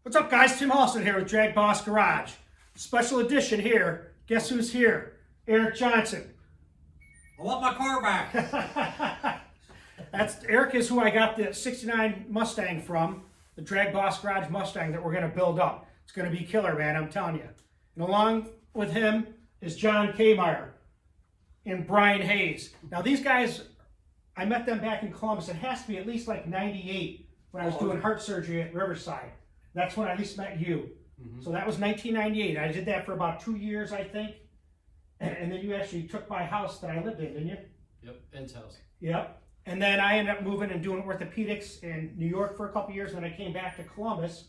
What's up, guys? Tim Halston here with DragBoss Garage. Special edition here. Guess who's here? Eric Johnson. I want my car back. That's Eric is who I got the '69 Mustang from, the DragBoss Garage Mustang that we're going to build up. It's going to be killer, man, I'm telling you. And along with him is John Kaymmeyer and Brian Hayes. Now, these guys, I met them back in Columbus. It has to be at least like '98 when I was doing heart surgery at Riverside. That's when I at least met you. So that was 1998. I did that for about 2 years, I think. And then you actually took my house that I lived in, didn't you? Yep, Ed's house. Yep. And then I ended up moving and doing orthopedics in New York for a couple years. And then I came back to Columbus.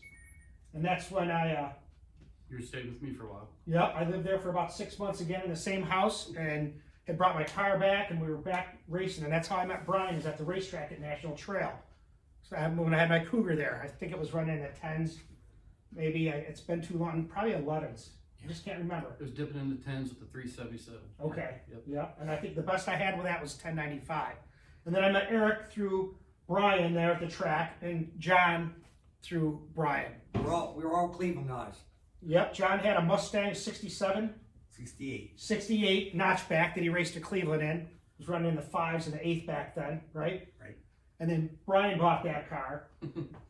And that's when You were staying with me for a while. Yep, I lived there for about 6 months again in the same house. And had brought my car back and we were back racing. And that's how I met Brian, is at the racetrack at National Trail. So when I had my Cougar there, I think it was running at 10s. Maybe it's been too long, probably 11s. I just can't remember. It was dipping into 10s with the 377. Okay. Yep. Yeah. And I think the best I had with that was 1095. And then I met Eric through Brian there at the track, and John through Brian. We were all Cleveland guys. Yep. John had a Mustang 67. 68. 68 notchback that he raced to Cleveland in. He was running in the 5s and the 8th back then, right? Right. And then Brian bought that car.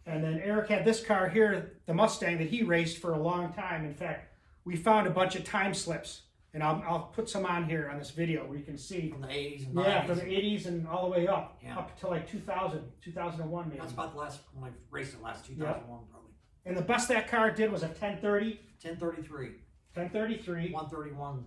And then Eric had this car here, the Mustang, that he raced for a long time. In fact, we found a bunch of time slips. And I'll put some on here on this video where you can see. From the 80s and 90s. Yeah, from the 80s and all the way up. Yeah. Up to like 2000, 2001 maybe. That's about the last, when I raced it last, 2001 probably. And the best that car did was a 1030. 1033. 1033. 131.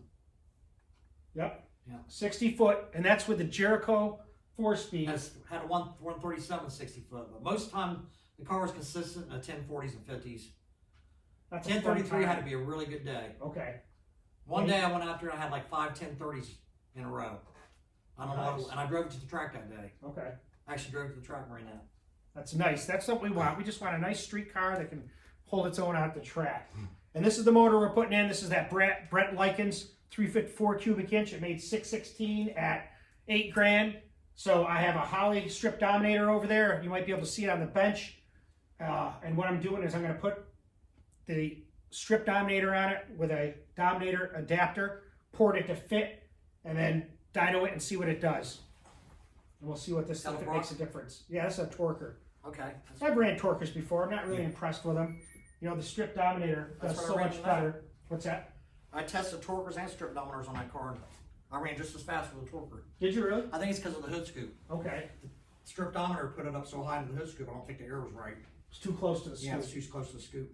Yep. Yeah. 60 foot. And that's with the Jericho 4-speed. Had a 137 60 foot, but most of the time the car was consistent in the 1040s and 50s. That's a fun 1033 had time. to be a really good day. Okay. One day I went out there and I had like 5 1030s in a row. I don't know, and I drove it to the track that day. Okay. I actually drove to the track and ran that. That's nice. That's what we want. We just want a nice street car that can hold its own out the track. And this is the motor we're putting in. This is that Brent Likens 354 cubic inch. It made 616 at $8,000. So I have a Holley strip dominator over there. You might be able to see it on the bench. And what I'm doing is I'm going to put the strip dominator on it with a dominator adapter, port it to fit, and then dyno it and see what it does. And we'll see what this if it makes a difference. Yeah, this is a torquer. Okay. I've ran torquers before. I'm not really impressed with them. You know, the strip dominator does so much better. What's that? I tested torquers and strip dominators on that car. And I ran just as fast with a torquer. Did you really? I think it's because of the hood scoop. Okay. The strip dominator put it up so high to the hood scoop, I don't think the air was right. It's too close to the scoop. Yeah, it's too close to the scoop.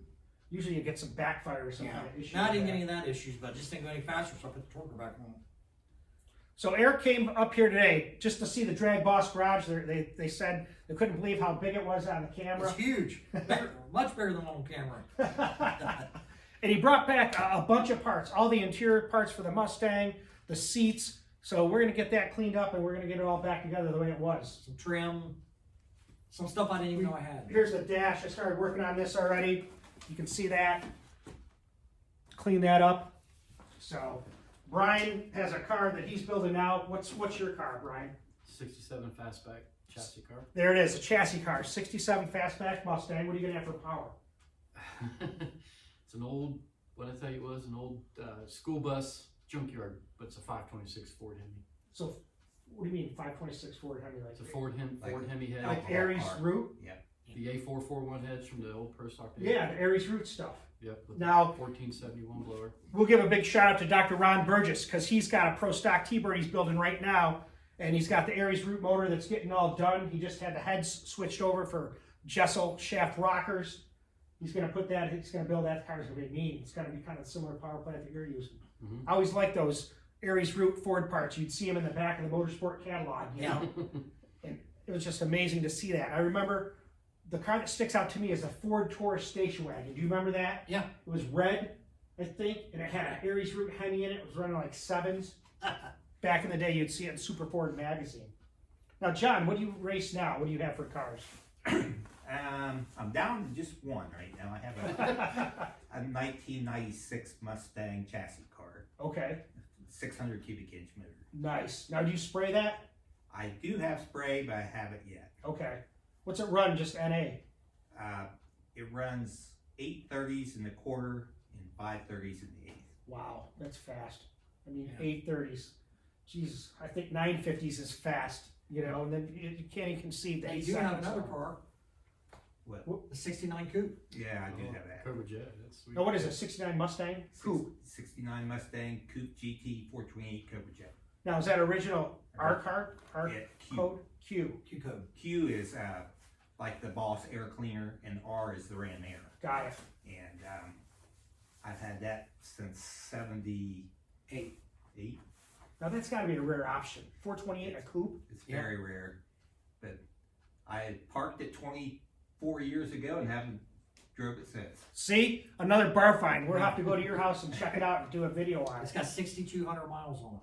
Usually you get some backfire or something. Yeah. Issue No, I with didn't that. get any of that issues, but I just didn't go any faster, so I put the torquer back on. So Eric came up here today just to see the DragBoss Garage. They said they couldn't believe how big it was on the camera. It's huge. Bigger, much bigger than on camera. And he brought back a bunch of parts, all the interior parts for the Mustang, the seats. So we're going to get that cleaned up and we're going to get it all back together the way it was. Some trim, some stuff I didn't even know I had. Here's the dash. I started working on this already. You can see that. Clean that up. So Brian has a car that he's building now. What's your car, Brian? 67 fastback chassis car. There it is, a chassis car. 67 fastback Mustang. What are you going to have for power? It's an old, what I tell you was, an old school bus junkyard, but it's a 526 Ford Hemi. So what do you mean 526 Ford Hemi? Like It's a Ford Hemi head. like Aries root? Yeah. The A441 heads from the old Pro Stock days. Yeah, the Aries root stuff. Yep. With Now, 1471 blower. we'll give a big shout out to Dr. Ron Burgess because he's got a Pro Stock T-Bird he's building right now, and he's got the Aries root motor that's getting all done. He just had the heads switched over for Jessel shaft rockers. He's going to put that. He's going to build that car. It's going to be mean. It's going to be kind of similar power plant that you're using. I always like those Aries root Ford parts. You'd see them in the back of the Motorsport catalog. You know? And it was just amazing to see that. I remember the car that sticks out to me is a Ford Taurus station wagon. Do you remember that? Yeah. It was red, I think, and it had an Aries root Hemi in it. It was running like 7s. Back in the day, you'd see it in Super Ford magazine. Now, John, what do you race now? What do you have for cars? I'm down to just one right now. I have a 1996 Mustang chassis car, Okay, 600 cubic inch motor. nice. Now, do you spray that? I do have spray, but I haven't yet. Okay. What's it run? Just NA? It runs 830s in the quarter and 530s in the eighth. Wow, that's fast. I mean, Yeah. 830s. Jesus, I think 950s is fast. You know, and then you can't even conceive that. They do have another car, What? the '69 Coupe. Yeah, I do have that. Cobra Jet. That's sweet. No, what is it? 69 Mustang Coupe. 69 Mustang Coupe GT 428 Cobra Jet. Now is that original R card? R Yeah, Q. code Q. Q code. Q is like the Boss air cleaner, and R is the Ram Air. Got it. And I've had that since 78. Now that's got to be a rare option. 428 a coupe. It's very rare, but I parked it 24 years ago and haven't drove it since. See, another bar find. We'll have to go to your house and check it out and do a video on It's it. got 6,200 miles on it.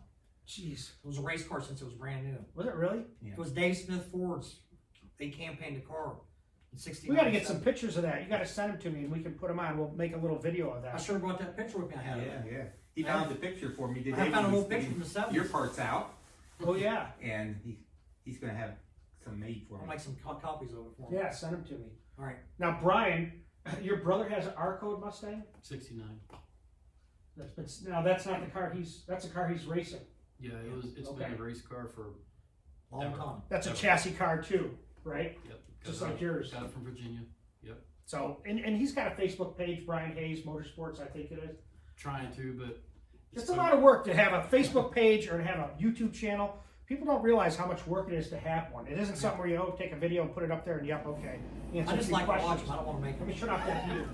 Jeez, It was a race car since it was brand new. was it really? Yeah. It was Dave Smith Ford's. They campaigned the car in '69. We got to get some pictures of that. You got to send them to me and we can put them on. We'll make a little video of I that. should have brought that picture with me. I had it. Yeah. He found the picture for me today. I found a when little he was picture from the getting 70s. your parts out, Oh yeah, and he's gonna have some made for I'll me. make some copies of it for me. yeah. Send them to me. All right. Now, Brian, your brother has an R code Mustang. 69. That's been, now that's not the car he's. That's a car he's racing. Yeah, it's Okay. been a race car for Long Ever. time. That's a chassis car too, right? yep. Just got it- like yours. Got it from Virginia. So, and he's got a Facebook page, Brian Hayes Motorsports, I think it is. Trying to, but It's a lot of work to have a Facebook page or to have a YouTube channel. People don't realize how much work it is to have one. It isn't something where you take a video and put it up there and yep, okay. Answer I a just few like to watch questions. them. I don't want to make Let me them. shut off that view.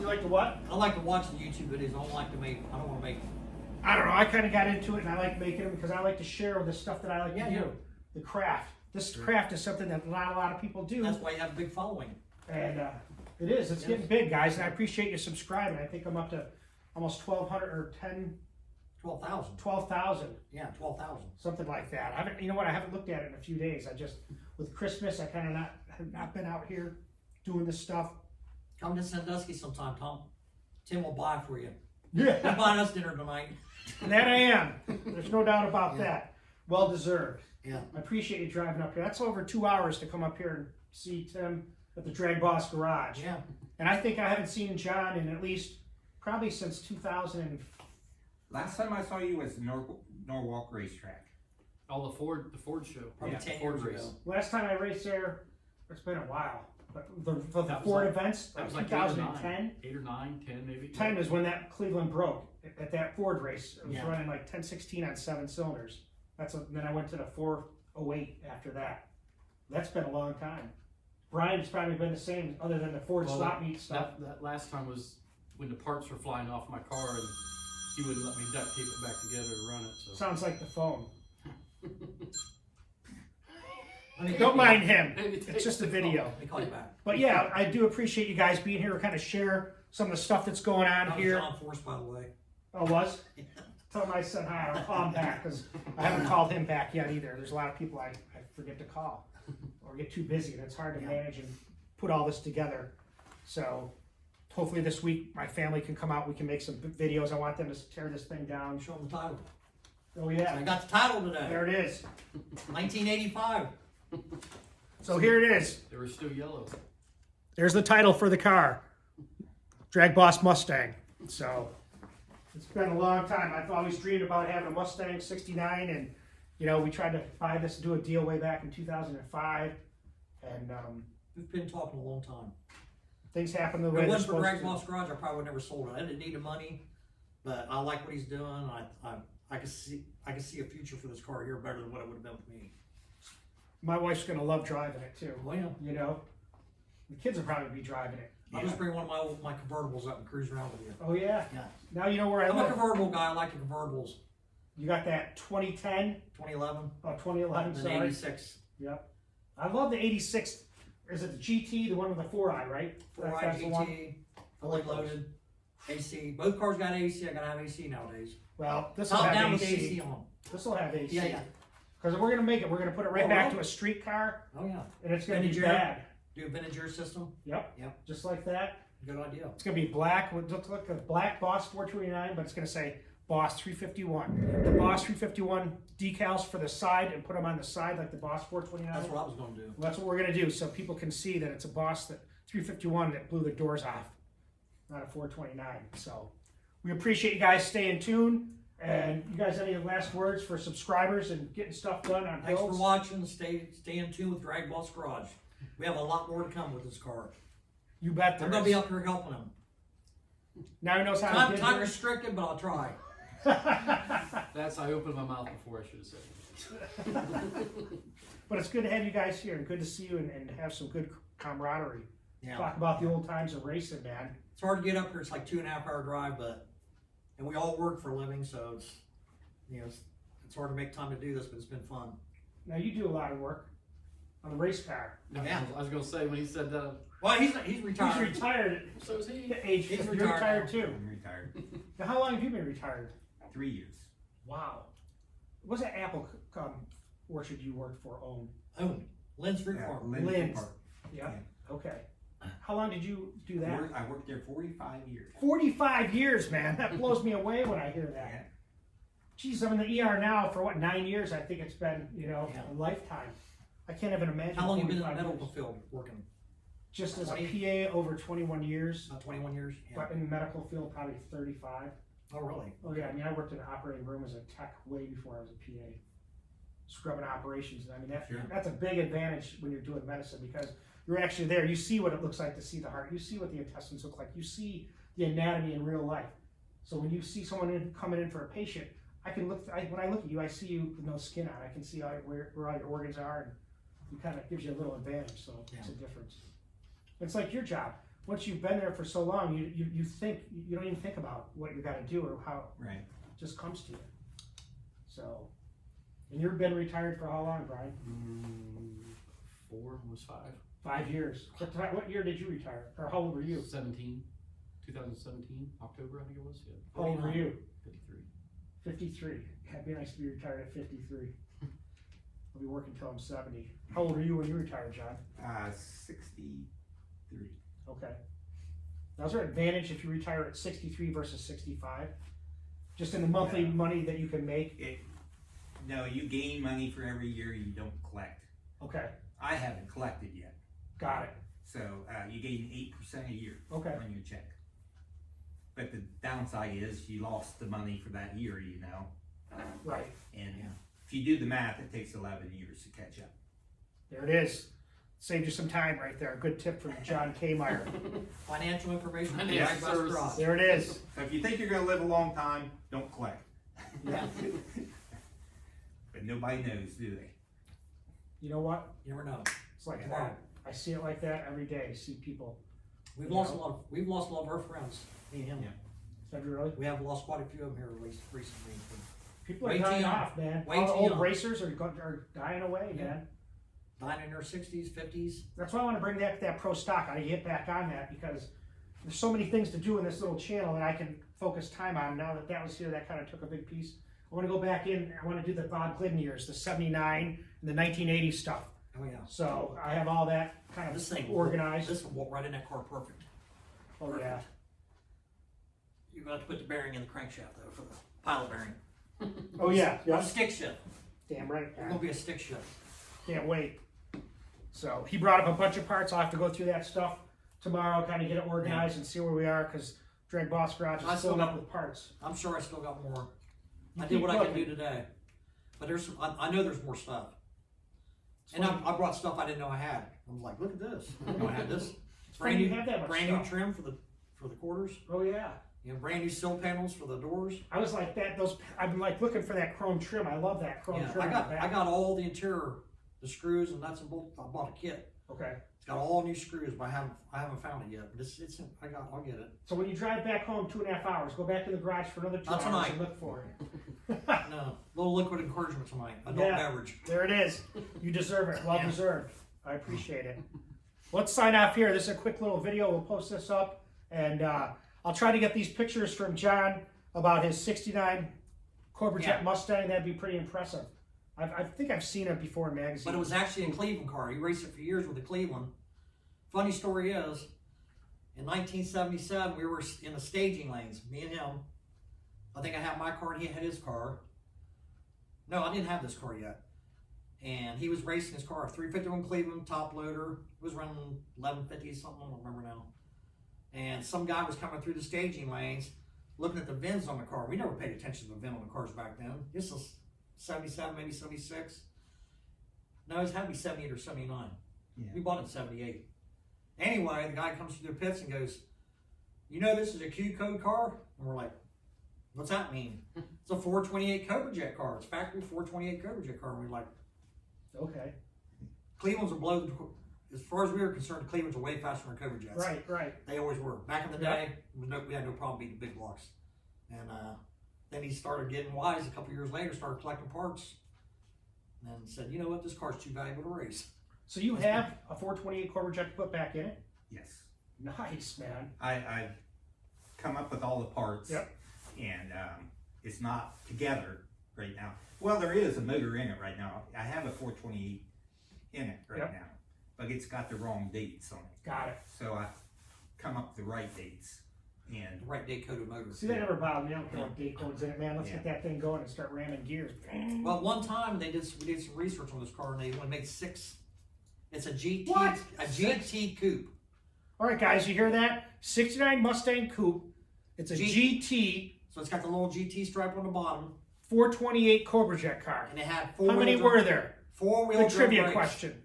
You like to what? I like to watch the YouTube videos. I don't like to make. I don't want to make them. I don't know. I kind of got into it and I like making them because I like to share the stuff that I like Yeah, to do. yeah. The craft. This craft is something that not a lot of people do. That's why you have a big following. And it is. It's getting big, guys. And I appreciate you subscribing. I think I'm up to almost 1,200 or 12,000. 12,000. Yeah, 12,000. Something like that. I haven't, you know what? I haven't looked at it in a few days. I just, with Christmas, I kind of have not been out here doing this stuff. Come to Sandusky sometime, Tom. Tim will buy for you. Yeah, He'll buy us dinner tonight. that I am. There's no doubt about Yeah. that. Well deserved. Yeah. I appreciate you driving up here. That's over 2 hours to come up here and see Tim at the DragBoss Garage. Yeah. And I think I haven't seen John in at least probably since 2000. Last time I saw you was the Norwalk racetrack. all the Ford show. Probably Yeah, 10 Ford years race. ago. Last time I raced there, it's been a while. But for the That was Ford like- events, That was like like 2010. 8 or 9, 10 maybe. 10 is when that Cleveland broke at that Ford race. It was Yeah. running like 1016 on 7 cylinders. Then I went to the 408 after that. That's been a long time. Brian's probably been the same, other than the Ford Well, slot meet stuff. That last time was when the parts were flying off my car and he wouldn't let me duct tape it back together to run it. So Sounds like the phone. Let me Don't call you mind back. him. Maybe It's take just a the video. Let me call you back. But yeah, I do appreciate you guys being here to kind of share some of the stuff that's going on That was here. John Force, by the way. Oh, was? Tell him I said hi. I'll call him back because I haven't called him back yet either. There's a lot of people I forget to call or get too busy, and it's hard to Yeah. manage and put all this together. So hopefully this week my family can come out. We can make some videos. I want them to tear this thing down. Show them the title. Oh I yeah, got the title today. there it is. 1985. So here it is. they were still yellow. There's the title for the car, DragBoss Mustang. So it's been a long time. I've always dreamed about having a Mustang '69, and you know we tried to buy this and do a deal way back in 2005, and We've been talking a long time. things happen the If way it they're wasn't for supposed to. DragBoss Garage, I probably would never sold it. I didn't need the money, but I like what he's doing. I could see a future for this car here better than what it would have been with me. My wife's gonna love driving it too. Oh yeah. You know, the kids will probably be driving it. I'll just bring one of my convertibles up and cruise around with you. Oh yeah. Yeah. Now you know where I I'm a live. convertible guy. I like the convertibles. You got that 2010, 2011 oh 2011. and then Sorry. 86. Yep. I love the 86. Is it the GT, the one with the 4i, right? 4i That's the one. GT, fully loaded, AC. Both cars got AC. I gotta have AC nowadays. Well, this will Top have down with AC. AC on. This will have AC. Yeah, yeah. Because we're gonna make it. We're gonna put it right Oh, back really? to a street car, Oh yeah. and it's gonna be Vintage bad. Do a vintage air system. Yep. Yep. Just like that. Good idea. It's gonna be black. It looks like a black Boss 429, but it's gonna say Boss 351. The Boss 351 decals for the side and put them on the side like the Boss 429. That's what I was gonna do. Well, that's what we're gonna do, so people can see that it's a Boss that 351 that blew the doors off, not a 429. So we appreciate you guys staying tuned. And you guys, any last words for subscribers and getting stuff done on Thanks builds? for watching. Stay in tune with DragBoss Garage. We have a lot more to come with this car. You bet. I'm gonna be up here helping them. Now he knows how to get Time here. restricted, but I'll try. That's, I opened my mouth before I should have said it. But it's good to have you guys here and good to see you and have some good camaraderie. Yeah. Talk about the old times of racing, man. It's hard to get up here. It's like 2.5 hour drive, and we all work for a living, so it's, you know, it's hard to make time to do this, but it's been fun. Now you do a lot of work on the race car. Yeah. I was gonna say when he said that. Well, he's He's retired. retired So is he? at age. He's You're retired retired now. too. I'm retired. Now, how long have you been retired? 3 years. Wow. What was that apple orchard you worked for owned? Oh, Lynn's Fruit Farm. Lynn's. Park. Yeah. Okay. How long did you do that? I worked there 45 years. 45 years, man. That blows me away when I hear that. Yeah. Geez, I'm in the ER now for what, 9 years? I think it's been, you know, Yeah. a lifetime. I can't even imagine. How long have you been in the 45 medical years. field working? Just as a 20? PA, over 21 years. About 21 years? Yeah. But in the medical field, probably 35. Oh, really? Oh yeah, I mean, I worked in an operating room as a tech way before I was a PA. Scrubbing operations. I mean, Sure. that's a big advantage when you're doing medicine because you're actually there. You see what it looks like to see the heart. You see what the intestines look like. You see the anatomy in real life. So when you see someone coming in for a patient, I can look. When I look at you, I see you with no skin on. I can see where all your organs are, and it kind of gives you a little advantage. So it's a difference. It's like your job. Once you've been there for so long, you think you don't even think about what you got to do or how Right. it just comes to you. So, and you've been retired for how long, Brian? 4 was 5. 5 years. What year did you retire? Or how old were you? 2017, October I think it was. Yeah. How old were you? 53. 53. It'd be nice to be retired at 53. I'll be working till I'm 70. How old were you when you retired, John? 63. Okay. Now, is there an advantage if you retire at 63 versus 65? Just in the monthly No. money that you can make? No, you gain money for every year you don't collect. Okay. I haven't collected yet. Got it. So you gain 8% a year Okay. on your check. But the downside is you lost the money for that year, you know. Right. And if you do the math, it takes 11 years to catch up. There it is. Saved you some time right there. Good tip from John Kaymmeyer. Financial information. from Financial DragBoss services. Garage. There it is. So if you think you're going to live a long time, don't collect. Yeah. But nobody knows, do they? You know what? You never know. It's like Tomorrow. that. I see it like that every day. I see people. We've You lost know? a lot. We've lost a lot of our friends. Me and him. Yeah. Have you really? We have lost quite a few of them here recently. People are Way too dying young. off, man. Way All the too old young. racers are dying away, Yeah. man. Dying in their 60s, 50s. That's why I want to bring that pro stock. I get back on that because there's so many things to do in this little channel that I can focus time on. Now that was here, that kind of took a big piece. I want to go back in. I want to do the Bob Glidden years, the '79 and the 1980 stuff. Oh yeah. So I have all that kind of This thing organized. This will walk right in that car perfect. Oh yeah. You're going to have to put the bearing in the crankshaft though for the pilot bearing. Oh yeah. Not Yeah. a stick shift. Damn right. It's going to be a stick shift. Can't wait. So he brought up a bunch of parts. I'll have to go through that stuff tomorrow, kind of get it organized and see where we are because DragBoss Garage I is still filling got- up with parts. I'm sure I still got more. You I did keep what I could looking. do today. But there's, I know there's more stuff. And I brought stuff I didn't know I had. I was like, look at this. I didn't know I had this. funny you have that much brand stuff. new trim for the quarters. Oh yeah. You know, brand new sill panels for the doors. I was like that. I've been like looking for that chrome trim. I love that chrome Yeah, trim. I got all the interior, the screws and nuts and bolts. I bought a kit. Okay. It's got all new screws, but I haven't found it yet. But I'll get it. So when you drive back home 2.5 hours, go back to the garage for another 2 Not hours tonight. and look for it. No, little liquid encouragement tonight. Adult Yeah. beverage. There it is. You deserve it. Well Yeah. deserved. I appreciate it. Let's sign off here. This is a quick little video. We'll post this up. And I'll try to get these pictures from John about his 69 Corporate Jet Yeah. Mustang. That'd be pretty impressive. I think I've seen it before in magazines. But it was actually a Cleveland car. He raced it for years with the Cleveland. Funny story is, in 1977, we were in the staging lanes, me and him, I think I had my car and he had his car. No, I didn't have this car yet. And he was racing his car, 351 Cleveland top loader. It was running 1150 something, I don't remember now. And some guy was coming through the staging lanes, looking at the VINs on the car. We never paid attention to the VIN on the cars back then. This was 77, maybe 76. No, it had to be 78 or 79. Yeah. We bought it in 78. Anyway, the guy comes through the pits and goes, you know this is a Q code car? And we're like, what's that mean? It's a 428 Cobra Jet car. It's factory 428 Cobra Jet car. And we're like, Okay. Cleveland's a blow. As far as we were concerned, Cleveland's are way faster than Cobra Jets. Right. They always were. Back in the day, we had no problem beating big blocks. And then he started getting wise a couple years later, started collecting parts, and said, you know what, this car's too valuable to race. So you have a 428 Cobra Jet put back in it? Yes. Nice, man. I come up with all the parts. Yep. And it's not together right now. Well, there is a motor in it right now. I have a 428 in it right Yep. now, but it's got the wrong dates on it. Got it. So I come up with the right dates. And The right date coded motor. See, that never bothered me. I don't care what date codes in it, man. Let's Yeah. get that thing going and start ramming gears. Well, one time we did some research on this car, and they only made 6. It's a GT, What? a GT Coupe. All right, guys, you hear that? 69 Mustang Coupe. It's a GT So it's got the little GT stripe on the bottom, 428 Cobra Jet car. and it had How many were there? 4-wheel The drum trivia brakes. question.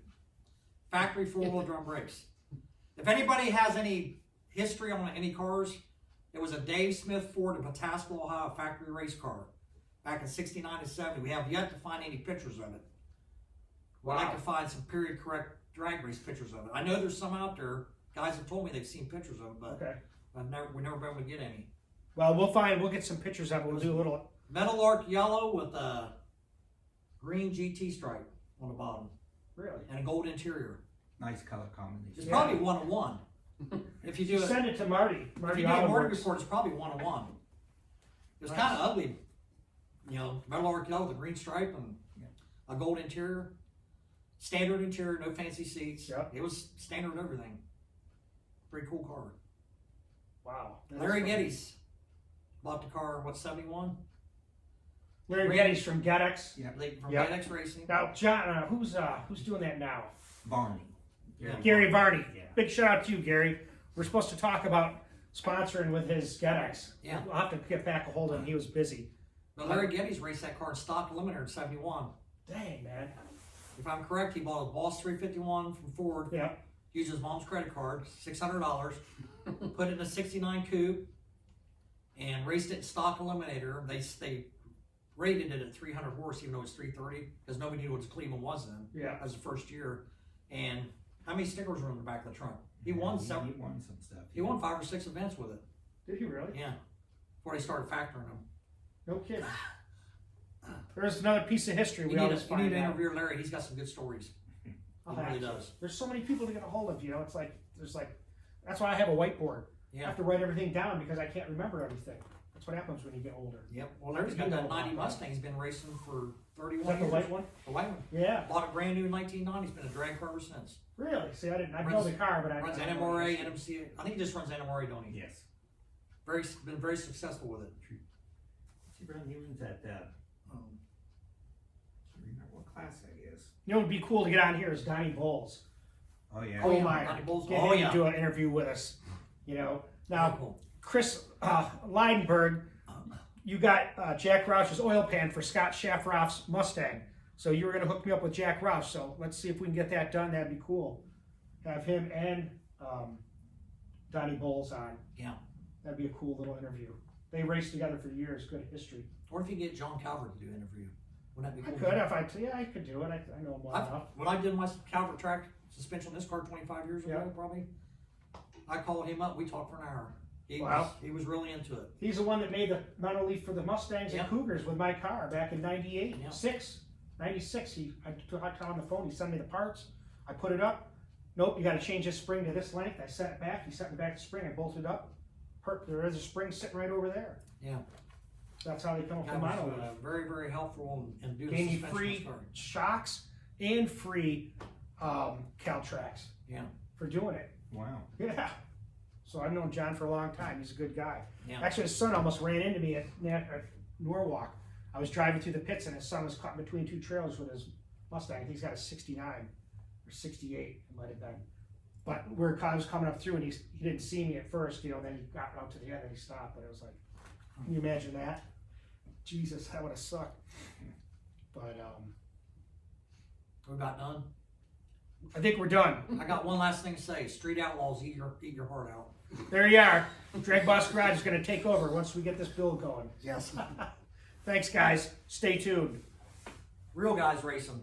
Factory 4-wheel drum brakes. If anybody has any history on any cars, it was a Dave Smith Ford in Pataskala, Ohio, factory race car back in 69 and 70. We have yet to find any pictures of it. We'd like to find some period correct drag race pictures of it. I know there's some out there. Guys have told me they've seen pictures of it, but Okay. we've never been able to get any. Well, we'll get some pictures of it. We'll do a little. Metal arc yellow with a green GT stripe on the bottom Really? and a gold interior. nice color combination. It's Yeah. probably 1-1. If you do it, Send it to Marty. if Marty you do a Auto mortgage Works. report, it's probably 1-1. It was Nice. kind of ugly, you know, metal arc yellow with a green stripe and a gold interior. Standard interior, no fancy seats. Yep. It was standard everything. Pretty cool car. Wow. Larry Geddes bought the car, what, 71? Larry Geddes from GetX. From Yep. FedEx Racing. Now, John, who's doing that now? Barney. Gary Varney. Yeah. Big shout out to you, Gary. We're supposed to talk about sponsoring with his GetX. Yeah. We'll have to get back a hold of him. He was busy. But Larry Geddes raced that car in stock eliminator in 71. Dang, man. If I'm correct, he bought a Boss 351 from Ford, Yeah. used his mom's credit card, $600, put it in a 69 Coupe, and raced it in stock eliminator. They rated it at 300 horse, even though it's 330, because nobody knew what Cleveland was then. Yeah. As the first year. And how many stickers were in the back of the trunk? He won several. He won some stuff. He won 5 or 6 events with it. Did he really? Yeah. Before they started factoring them. No kidding. There's another piece of history we You always need find to out. interview Larry. He's got some good stories. I'll He have really to. does. There's so many people to get a hold of, you know. It's like that's why I have a whiteboard. I Yeah. have to write everything down because I can't remember everything. That's what happens when you get older. Yep. Well, Larry's got that 90 Mustang. He's been racing for Is 31 that the years. white one? The white one. Yeah. Bought it brand new in 1990. He's been a drag car ever since. Really? See, I didn't. I know Runs- the car, but I Runs I don't know NMRA, the- NMC. I think he just runs NMRA, don't he? Yes. Been very successful with it. He runs at, can't remember what class that is. You know what would be cool to get on here is Donnie Bowles. Oh, yeah. Oh, yeah. Kaymmeyer. Donnie Bowles. Get Oh, him yeah. to do an interview with us. You know. Now, Very cool. Chris Leidenberg, you got Jack Roush's oil pan for Scott Shafroff's Mustang. So you were going to hook me up with Jack Roush. So let's see if we can get that done. That'd be cool. Have him and Donnie Bowles on. Yeah. That'd be a cool little interview. They raced together for years. Good history. Or if you get John Calvert to do an interview. Wouldn't that be I cool? could if I could do it. I know him well enough. When I did my Calvert track suspension on this car 25 years ago, Yeah. probably, I called him up. We talked for an hour. Wow. He was really into it. He's the one that made the monolith for the Mustangs Yeah. and Cougars with my car back in 98, Yeah. 96. I talked on the phone. He sent me the parts. I put it up. Nope, you got to change this spring to this length. I sent it back. He sent me back the spring. I bolted up. There is a spring sitting right over there. Yeah. That's how they come up with That the was monolith. very, very helpful in doing Gave me suspension free on this car. shocks and free Caltrax Yeah. for doing it. Wow. Yeah. So I've known John for a long time. He's a good guy. Yeah. Actually, his son almost ran into me at Norwalk. I was driving through the pits, and his son was caught between two trailers with his Mustang. I think he's got a 69 or 68, it might have been. But I was coming up through, and he didn't see me at first, and then he got out to the end, and he stopped. But it was like, can you imagine that? Jesus, that would have sucked. But We about done. I think we're done. I got one last thing to say. Street Outlaws, eat your heart out. There you are. DragBoss Garage is going to take over once we get this build going. Yes. Thanks, guys. Stay tuned. Real guys racing.